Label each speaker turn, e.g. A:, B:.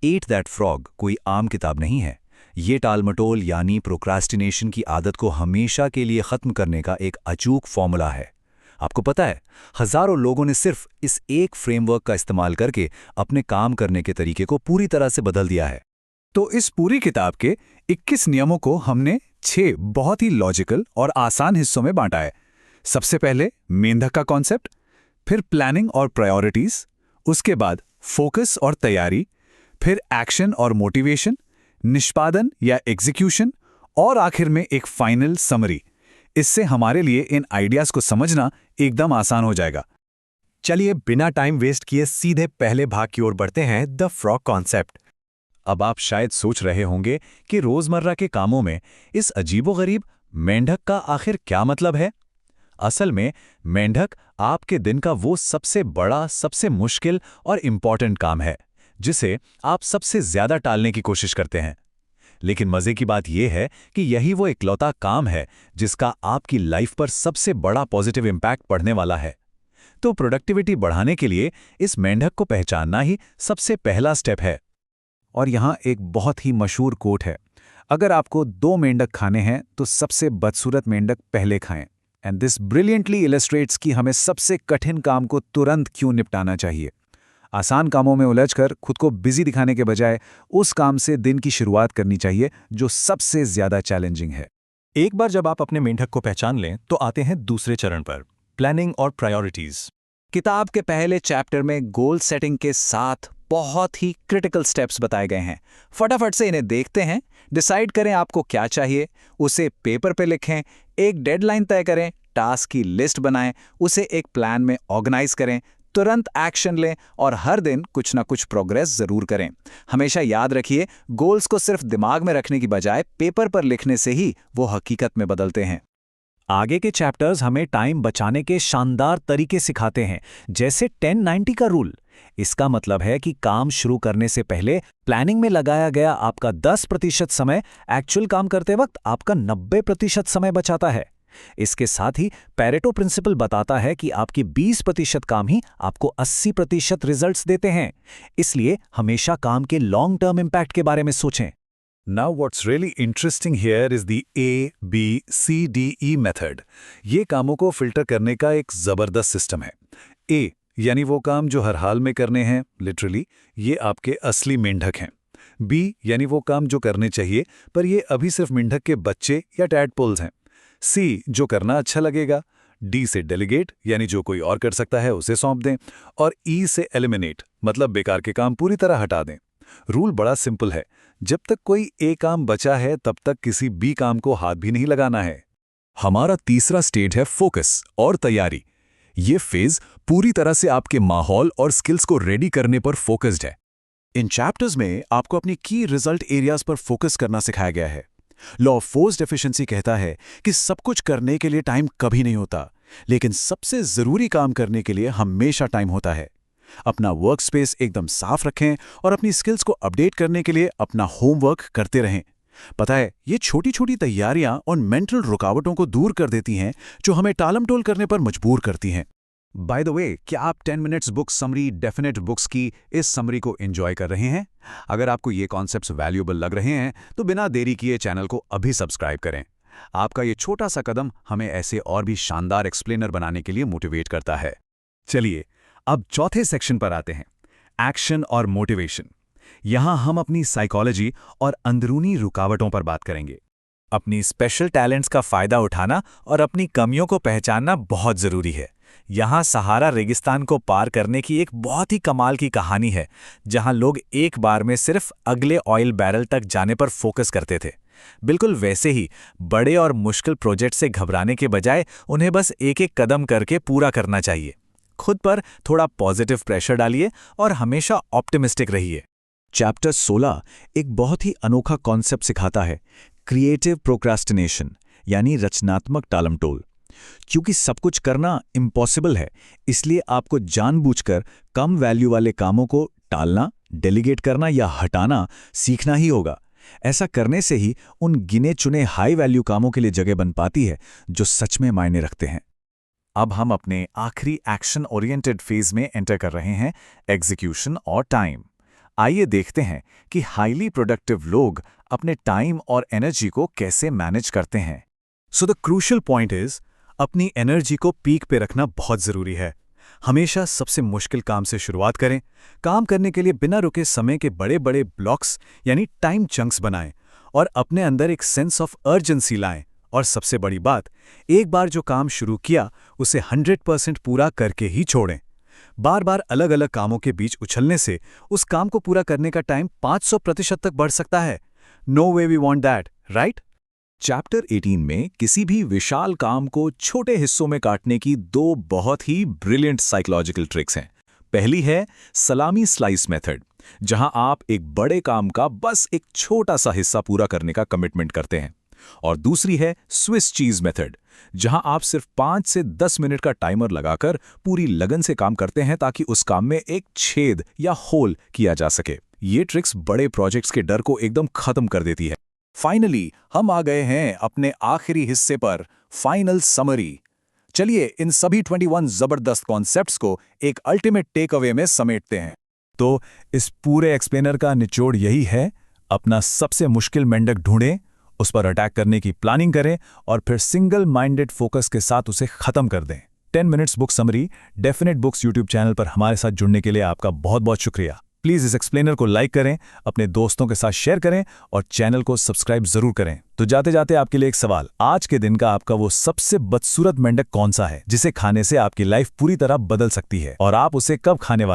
A: Eat that frog कोई आम किताब नहीं है। ये टालमटोल यानी प्रोक्रास्टिनेशन की आदत को हमेशा के लिए खत्म करने का एक अचूक फॉर्मूला है। आपको पता है, हजारों लोगों ने सिर्फ इस एक फ्रेमवर्क का इस्तेमाल करके अपने काम करने के तरीके को पूरी तरह से बदल दिया है।
B: तो इस पूरी किताब के 21 नियमों को हमने 6 बहुत ही लॉजिकल और आसान हिस्सों में बांटा है। सबसे पहले मेंढक का कॉन्सेप्ट, फिर प्लानिंग और प्रायोरिटीज, उसके बाद फोकस और तैयारी, फिर एक्शन और मोटिवेशन, निष्पादन या एग्जीक्यूशन, और आखिर में एक फाइनल समरी। इससे हमारे लिए इन आइडियाज को समझना एकदम आसान हो जाएगा।
C: चलिए बिना टाइम वेस्ट किए सीधे पहले भाग की ओर बढ़ते हैं, द फ्रॉग कॉन्सेप्ट।
A: अब आप शायद सोच रहे होंगे कि रोजमर्रा के कामों में इस अजीबोगरीब मेंढक का आखिर क्या मतलब है। असल में मेंढक आपके दिन का वो सबसे बड़ा, सबसे मुश्किल और इम्पॉर्टेंट काम है जिसे आप सबसे ज्यादा टालने की कोशिश करते हैं। लेकिन मजे की बात यह है कि यही वो इकलौता काम है जिसका आपकी लाइफ पर सबसे बड़ा पॉजिटिव इम्पैक्ट पड़ने वाला है। तो प्रोडक्टिविटी बढ़ाने के लिए इस मेंढक को पहचानना ही सबसे पहला स्टेप है।
B: और यहाँ एक बहुत ही मशहूर कोट है, अगर आपको 2 मेंढक खाने हैं तो सबसे बदसूरत मेंढक पहले खाएं। एंड दिस ब्रिलियंटली इलस्ट्रेट्स कि हमें सबसे कठिन काम को तुरंत क्यों निपटाना चाहिए। आसान कामों में उलझकर खुद को बिजी दिखाने के बजाय उस काम से दिन की शुरुआत करनी चाहिए जो सबसे ज्यादा चैलेंजिंग है।
C: एक बार जब आप अपने मेंढक को पहचान लें तो आते हैं दूसरे चरण पर, प्लानिंग और प्रायोरिटीज।
B: किताब के पहले चैप्टर में गोल सेटिंग के 7 बहुत ही क्रिटिकल स्टेप्स बताए गए हैं। फटाफट से इन्हें देखते हैं। डिसाइड करें आपको क्या चाहिए, उसे पेपर पे लिखें, एक डेडलाइन तय करें, टास्क की लिस्ट बनाएं, उसे एक प्लान में ऑर्गेनाइज करें, तुरंत एक्शन लें और हर दिन कुछ ना कुछ प्रोग्रेस जरूर करें। हमेशा याद रखिए, गोल्स को सिर्फ दिमाग में रखने की बजाय पेपर पर लिखने से ही वो हकीकत में बदलते हैं।
D: आगे के चैप्टर्स हमें टाइम बचाने के शानदार तरीके सिखाते हैं, जैसे 10-90 का रूल। इसका मतलब है कि काम शुरू करने से पहले प्लानिंग में लगाया गया आपका 10% समय एक्चुअल काम करते वक्त आपका 90% समय बचाता है। इसके साथ ही पैरेटो प्रिंसिपल बताता है कि आपकी 20% काम ही आपको 80% रिजल्ट्स देते हैं। इसलिए हमेशा काम के लॉन्ग टर्म इम्पैक्ट के बारे में सोचें।
B: Now what's really interesting here is the ABCDE method. ये कामों को फिल्टर करने का एक जबरदस्त सिस्टम है। A यानी वो काम जो हर हाल में करने हैं, लिटरली, ये आपके असली मेंढक हैं। B यानी वो काम जो करने चाहिए पर ये अभी सिर्फ मेंढक के बच्चे या टैडपोल्स हैं। C जो करना अच्छा लगेगा। D से डेलीगेट यानी जो कोई और कर सकता है उसे सौंप दें। और E से एलिमिनेट मतलब बेकार के काम पूरी तरह हटा दें। रूल बड़ा सिंपल है, जब तक कोई ए काम बचा है तब तक किसी बी काम को हाथ भी नहीं लगाना है।
A: हमारा तीसरा स्टेज है फोकस और तैयारी। ये फेज पूरी तरह से आपके माहौल और स्किल्स को रेडी करने पर फोकस्ड है।
E: इन चैप्टर्स में आपको अपनी की रिजल्ट एरियाज पर फोकस करना सिखाया गया है। लॉ ऑफ फोर्स्ड एफिशिएंसी कहता है कि सब कुछ करने के लिए टाइम कभी नहीं होता, लेकिन सबसे जरूरी काम करने के लिए हमेशा टाइम होता है। अपना वर्क स्पेस एकदम साफ रखें और अपनी स्किल्स को अपडेट करने के लिए अपना होमवर्क करते रहें। पता है, ये छोटी छोटी तैयारियां उन मेंटल रुकावटों को दूर कर देती हैं जो हमें टालमटोल करने पर मजबूर करती हैं।
B: बाय द वे, क्या आप 10 minutes book summary definite books की इस समरी को एंजॉय कर रहे हैं? अगर आपको ये कॉन्सेप्ट्स वैल्यूएबल लग रहे हैं तो बिना देरी किए चैनल को अभी सब्सक्राइब करें। आपका ये छोटा सा कदम हमें ऐसे और भी शानदार एक्सप्लेनर बनाने के लिए मोटिवेट करता है। चलिए अब चौथे सेक्शन पर आते हैं, एक्शन और मोटिवेशन। यहां हम अपनी साइकोलॉजी और अंदरूनी रुकावटों पर बात करेंगे।
D: अपनी स्पेशल टैलेंट्स का फायदा उठाना और अपनी कमियों को पहचानना बहुत जरूरी है। यहाँ सहारा रेगिस्तान को पार करने की एक बहुत ही कमाल की कहानी है, जहाँ लोग एक बार में सिर्फ अगले ऑयल बैरल तक जाने पर फोकस करते थे। बिल्कुल वैसे ही बड़े और मुश्किल प्रोजेक्ट से घबराने के बजाय उन्हें बस एक एक कदम करके पूरा करना चाहिए। खुद पर थोड़ा पॉजिटिव प्रेशर डालिए और हमेशा ऑप्टिमिस्टिक रहिए।
B: चैप्टर 16 एक बहुत ही अनोखा कॉन्सेप्ट सिखाता है, क्रिएटिव प्रोक्रास्टिनेशन यानी रचनात्मक टालमटोल। क्योंकि सब कुछ करना इम्पॉसिबल है, इसलिए आपको जानबूझकर कम वैल्यू वाले कामों को टालना, डेलीगेट करना या हटाना सीखना ही होगा। ऐसा करने से ही उन गिने चुने हाई वैल्यू कामों के लिए जगह बन पाती है जो सच में मायने रखते हैं। अब हम अपने आखिरी एक्शन ओरिएंटेड फेज में एंटर कर रहे हैं, एग्जीक्यूशन और टाइम।
E: आइए देखते हैं कि हाईली प्रोडक्टिव लोग अपने टाइम और एनर्जी को कैसे मैनेज करते हैं। So the crucial point is, अपनी एनर्जी को पीक पे रखना बहुत ज़रूरी है। हमेशा सबसे मुश्किल काम से शुरुआत करें। काम करने के लिए बिना रुके समय के बड़े बड़े ब्लॉक्स यानी टाइम चंक्स बनाएं और अपने अंदर एक सेंस ऑफ अर्जेंसी लाएं। और सबसे बड़ी बात, एक बार जो काम शुरू किया उसे 100% पूरा करके ही छोड़ें। बार बार अलग अलग कामों के बीच उछलने से उस काम को पूरा करने का टाइम 500% तक बढ़ सकता है। No way we want that, right?
D: Chapter 18 में किसी भी विशाल काम को छोटे हिस्सों में काटने की 2 बहुत ही ब्रिलियंट साइकोलॉजिकल ट्रिक्स हैं। पहली है सलामी स्लाइस मेथड, जहां आप एक बड़े काम का बस एक छोटा सा हिस्सा पूरा करने का कमिटमेंट करते हैं। और दूसरी है स्विस चीज मेथड, जहां आप सिर्फ 5 से 10 मिनट का टाइमर लगाकर पूरी लगन से काम करते हैं ताकि उस काम में एक छेद या होल किया जा सके। ये ट्रिक्स बड़े प्रोजेक्ट्स के डर को एकदम खत्म कर देती है।
E: फाइनली हम आ गए हैं अपने आखिरी हिस्से पर, फाइनल समरी। चलिए इन सभी 21 जबरदस्त कॉन्सेप्ट्स को एक अल्टीमेट टेक अवे में समेटते हैं।
C: तो इस पूरे एक्सप्लेनर का निचोड़ यही है, अपना सबसे मुश्किल मेंढक ढूंढें, उस पर अटैक करने की प्लानिंग करें और फिर सिंगल माइंडेड फोकस के साथ उसे खत्म कर दें। 10 minutes book summary definite books YouTube channel पर हमारे साथ जुड़ने के लिए आपका बहुत बहुत शुक्रिया। प्लीज़ इस एक्सप्लेनर को लाइक करें, अपने दोस्तों के साथ शेयर करें और चैनल को सब्सक्राइब जरूर करें। तो जाते जाते आपके लिए एक सवाल, आज के दिन का आपका वो सबसे बदसूरत मेंढक कौन सा है जिसे खाने से आपकी लाइफ पूरी तरह बदल सकती है, और आप उसे कब खाने वाले